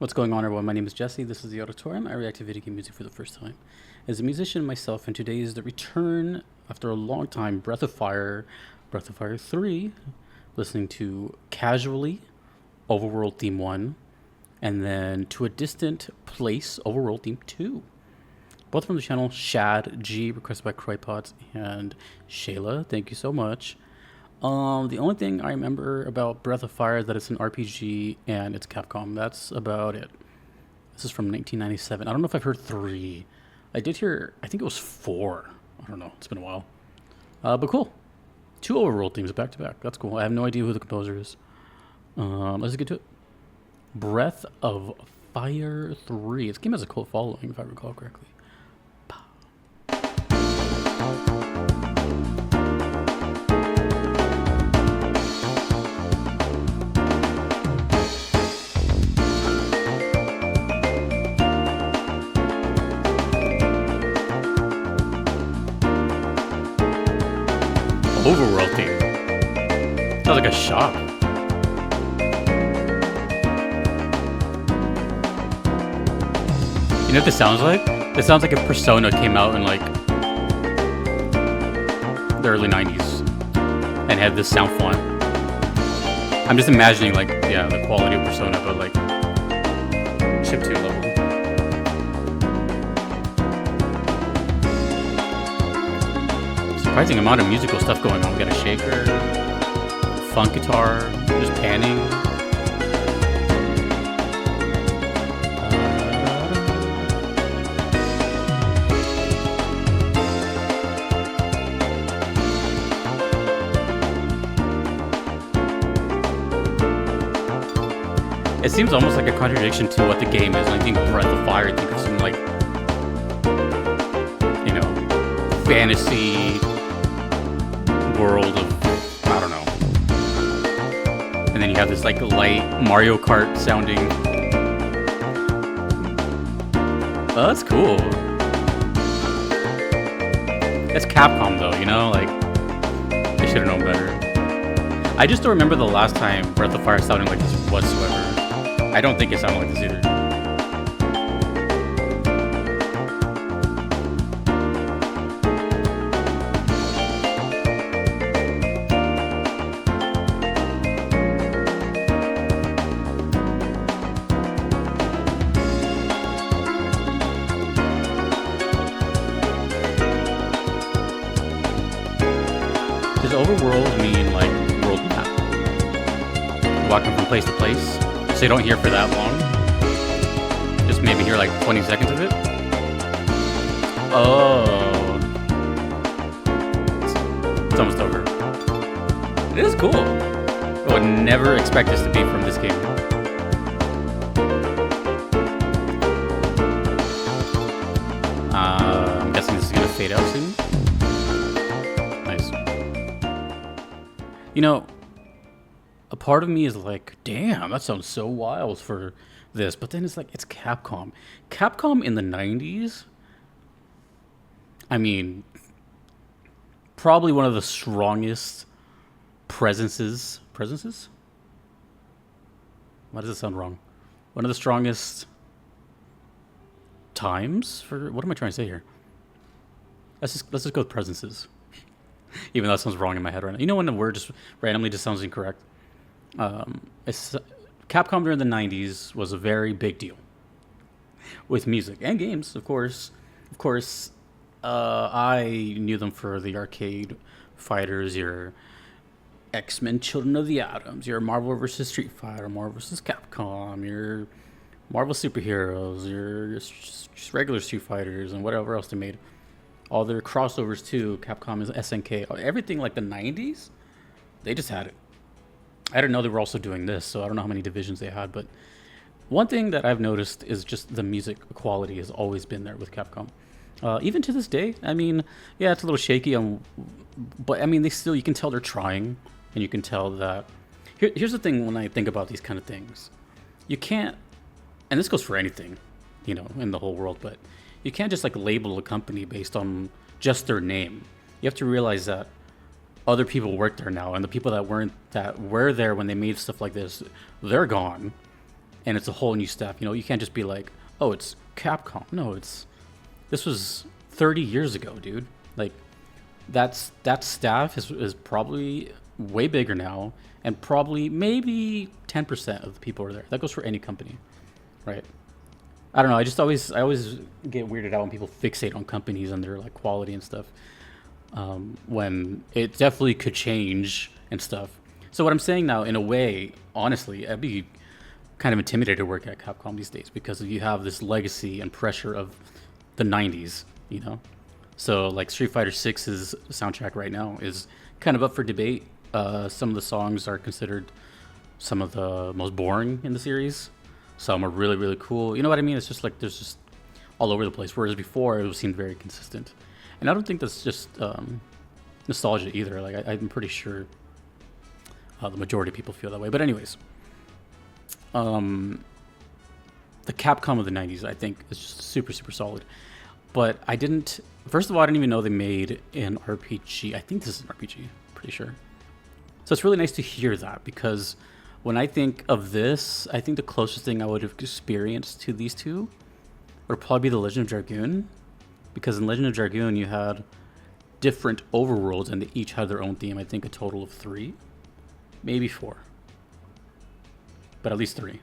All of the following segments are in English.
What's going on, everyone? My name is Jesse. This is the Auditorium. I react to video game music for the first time. As a musician myself, and today is the return, after a long time, Breath of Fire 3, listening to Casually, Overworld Theme 1, and then To a Distant Place, Overworld Theme 2. Both from the channel Shad G, requested by Croypots, and Shayla. Thank you so much. The only thing I remember about Breath of Fire is that it's an RPG and it's Capcom. That's about it. This is from 1997. I don't know if I've heard 3. I did hear, I think it was 4. I don't know. It's been a while. But cool. 2 Overworld themes back to back. That's cool. I have no idea who the composer is. Let's get to it. Breath of Fire 3. This game has a cult following, if I recall correctly. Overworld theme. Sounds like a shop. You know what this sounds like? This sounds like if Persona came out in like the early 90s and had this sound font. I'm just imagining like, yeah, the quality of Persona, but like chiptune level. Surprising amount of musical stuff going on. We got a shaker, funk guitar, just panning. It seems almost like a contradiction to what the game is. When I think Breath of Fire, I think of some like, you know, fantasy world of, I don't know. And then you have this like light Mario Kart sounding. Oh, that's cool. It's Capcom though, you know, like they should have known better. I just don't remember the last time Breath of Fire sounded like this whatsoever. I don't think it sounded like this either. Does overworld mean like world map? Walking from place to place? So you don't hear for that long? Just maybe hear like 20 seconds of it? Oh. It's almost over. It is cool. I would never expect this to be from this game. I'm guessing this is going to fade out soon. Nice. You know, a part of me is like, damn, that sounds so wild for this. But then it's like, it's Capcom. Capcom in the 90s, I mean, probably one of the strongest presences. Presences? Why does it sound wrong? One of the strongest times for, what am I trying to say here? Let's just go with presences. Even though that sounds wrong in my head right now. You know when the word just randomly just sounds incorrect? Capcom during the 90s was a very big deal with music and games, of course. I knew them for the arcade fighters, your X-Men Children of the Atoms, your Marvel vs. Street Fighter, Marvel vs. Capcom, your Marvel superheroes, your just regular Street Fighters, and whatever else they made. All their crossovers too. Capcom is SNK. Everything like the 90s, they just had it. I didn't know they were also doing this, so I don't know how many divisions they had. But one thing that I've noticed is just the music quality has always been there with Capcom. Even to this day, I mean, yeah, it's a little shaky, but I mean, they still, you can tell they're trying, and you can tell that. Here's the thing when I think about these kind of things. You can't, and this goes for anything, you know, in the whole world, but you can't just like label a company based on just their name. You have to realize that other people work there now, and the people that were there when they made stuff like this, they're gone. and it's a whole new staff. You know, you can't just be like, oh, it's Capcom. No, this was 30 years ago, dude. Like, that staff is probably way bigger now, and probably maybe 10% of the people are there. That goes for any company, right? I don't know. I always get weirded out when people fixate on companies and their like quality and stuff, when it definitely could change and stuff. So what I'm saying now, in a way, honestly, I'd be kind of intimidated to work at Capcom these days because you have this legacy and pressure of the 90s, you know? So like Street Fighter 6's soundtrack right now is kind of up for debate. Some of the songs are considered some of the most boring in the series. Some are really, really cool. You know what I mean? It's just like there's just all over the place. Whereas before it seemed very consistent. And I don't think that's just nostalgia either. Like I'm pretty sure the majority of people feel that way. But anyways, the Capcom of the 90s, I think, is just super, super solid. But first of all, I didn't even know they made an RPG. I think this is an RPG, pretty sure. So it's really nice to hear that, because when I think of this, I think the closest thing I would have experienced to these two would probably be The Legend of Dragoon. Because in Legend of Dragoon, you had different overworlds, and they each had their own theme. I think a total of 3, maybe 4. But at least 3.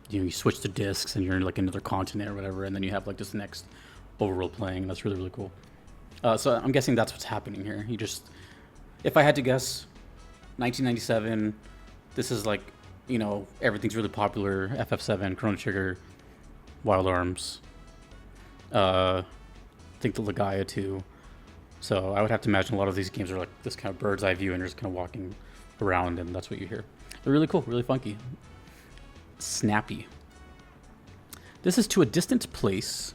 You switch to discs and you're in like another continent or whatever, and then you have like this next overworld playing, and that's really, really cool. So I'm guessing that's what's happening here. If I had to guess, 1997, this is like, you know, everything's really popular. FF7, Chrono Trigger, Wild Arms. I think the Legaia too. So I would have to imagine a lot of these games are like this kind of bird's eye view, and you're just kind of walking around, and that's what you hear. They're really cool, really funky. Snappy. This is To a Distant Place,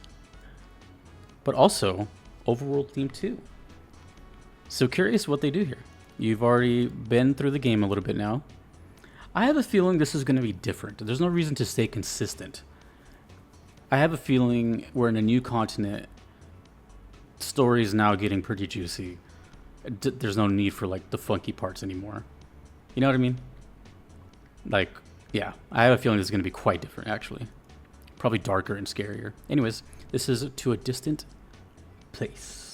but also overworld theme too. So curious what they do here. You've already been through the game a little bit now. I have a feeling this is going to be different. There's no reason to stay consistent. I have a feeling we're in a new continent. Story is now getting pretty juicy. There's no need for like the funky parts anymore. You know what I mean? Like, yeah, I have a feeling this is going to be quite different, actually. Probably darker and scarier. Anyways, this is To a Distant Place.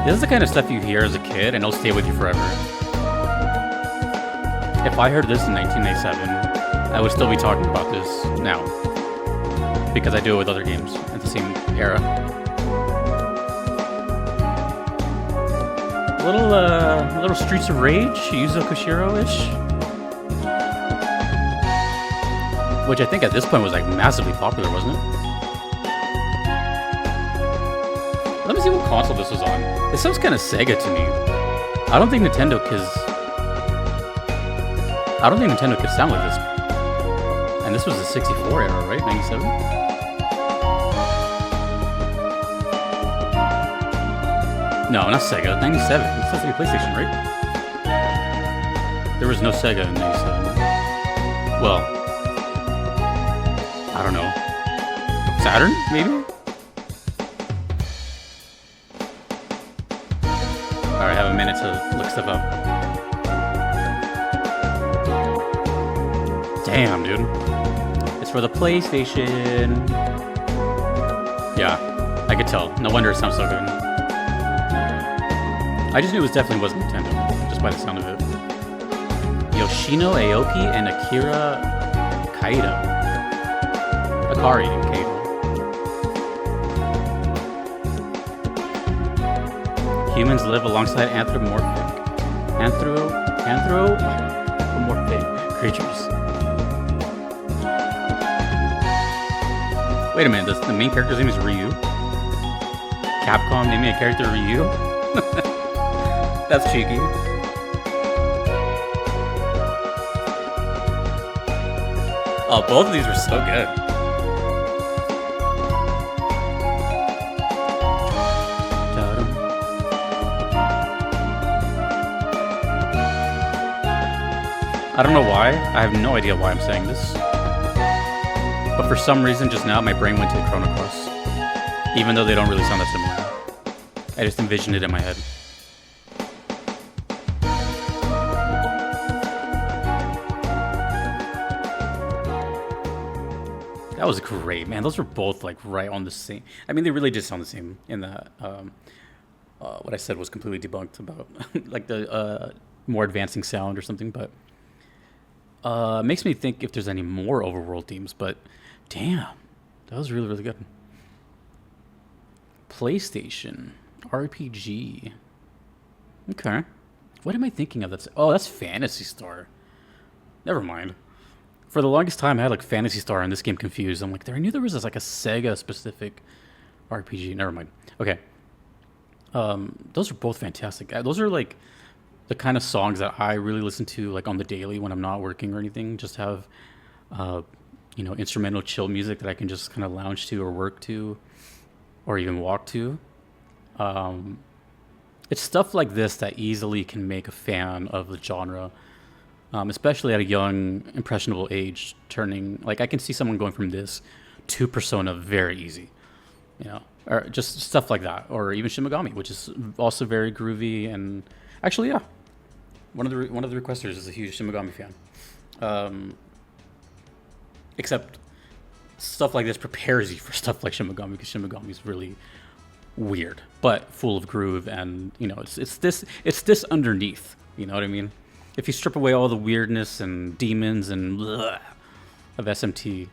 This is the kind of stuff you hear as a kid, and it'll stay with you forever. If I heard this in 1997, I would still be talking about this now. Because I do it with other games at the same era. A little Streets of Rage, Yuzo Koshiro-ish. Which I think at this point was like massively popular, wasn't it? Let me see what console this was on. This sounds kind of Sega to me. I don't think Nintendo could sound like this. And this was the 64 era, right? 97? No, not Sega. 97. This sounds like a PlayStation, right? There was no Sega in 97. Well, I don't know. Saturn, maybe? Alright, I have a minute to look stuff up. Damn, dude. It's for the PlayStation. Yeah, I could tell. No wonder it sounds so good. I just knew it definitely wasn't Nintendo, just by the sound of it. Yoshino Aoki and Akira Kaito. Akari and Kaito. Humans live alongside anthropomorphic creatures. Wait a minute, the main character's name is Ryu? Capcom naming a character Ryu? That's cheeky. Oh, both of these were so good. I don't know why. I have no idea why I'm saying this. But for some reason, just now, my brain went to Chrono Cross. Even though they don't really sound that similar. I just envisioned it in my head. That was great, man. Those were both like right on the same. I mean, they really did sound the same in that. What I said was completely debunked about like the more advancing sound or something, but makes me think if there's any more overworld themes. But damn, that was really, really good. PlayStation RPG. Okay, what am I thinking of? That's Phantasy Star. Never mind. For the longest time, I had like Phantasy Star and this game confused. I'm like, I knew there was like a Sega specific RPG. Never mind. Okay. Those are both fantastic. Those are like the kind of songs that I really listen to like on the daily when I'm not working or anything. Just have, instrumental chill music that I can just kind of lounge to or work to, or even walk to. It's stuff like this that easily can make a fan of the genre. Especially at a young, impressionable age, I can see someone going from this to Persona very easy, or just stuff like that, or even Shin Megami, which is also very groovy. And actually, yeah, one of the requesters is a huge Shin Megami fan. Except stuff like this prepares you for stuff like Shin Megami, because Shin Megami is really weird but full of groove, and it's this underneath. You know what I mean? If you strip away all the weirdness and demons and bleh of SMT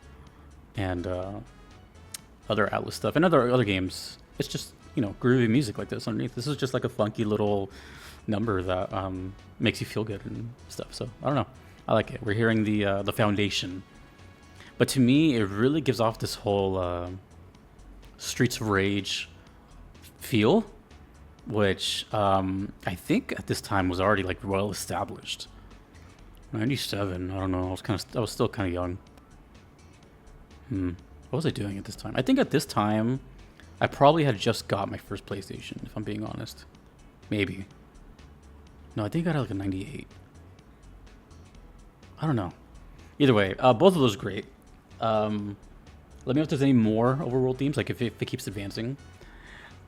and other Atlas stuff and other games, it's just groovy music like this underneath. This is just like a funky little number that makes you feel good and stuff. So I don't know, I like it. We're hearing the foundation, but to me, it really gives off this whole Streets of Rage feel, which I think at this time was already like well established. 97. I don't know. I was still kind of young. What was I doing at this time? I think at this time, I probably had just got my first PlayStation, if I'm being honest. Maybe. No, I think I got like a 98. I don't know. Either way, both of those are great. Let me know if there's any more overworld themes, like if it keeps advancing.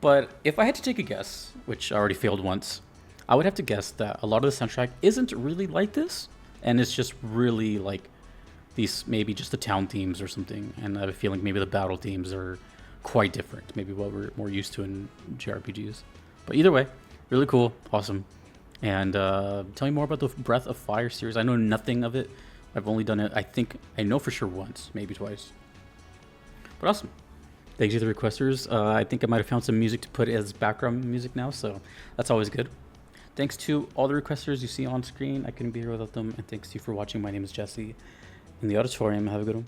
But if I had to take a guess, which I already failed once, I would have to guess that a lot of the soundtrack isn't really like this, and it's just really like these, maybe just the town themes or something. And I have a feeling maybe the battle themes are quite different, maybe what we're more used to in JRPGs. But either way, really cool, awesome. And tell me more about the Breath of Fire series. I know nothing of it. I've only done it, I know for sure once, maybe twice. But awesome. Thanks to the requesters. I think I might have found some music to put as background music now, so that's always good. Thanks to all the requesters you see on screen. I couldn't be here without them. And thanks to you for watching. My name is Jesse. In the auditorium, have a good one.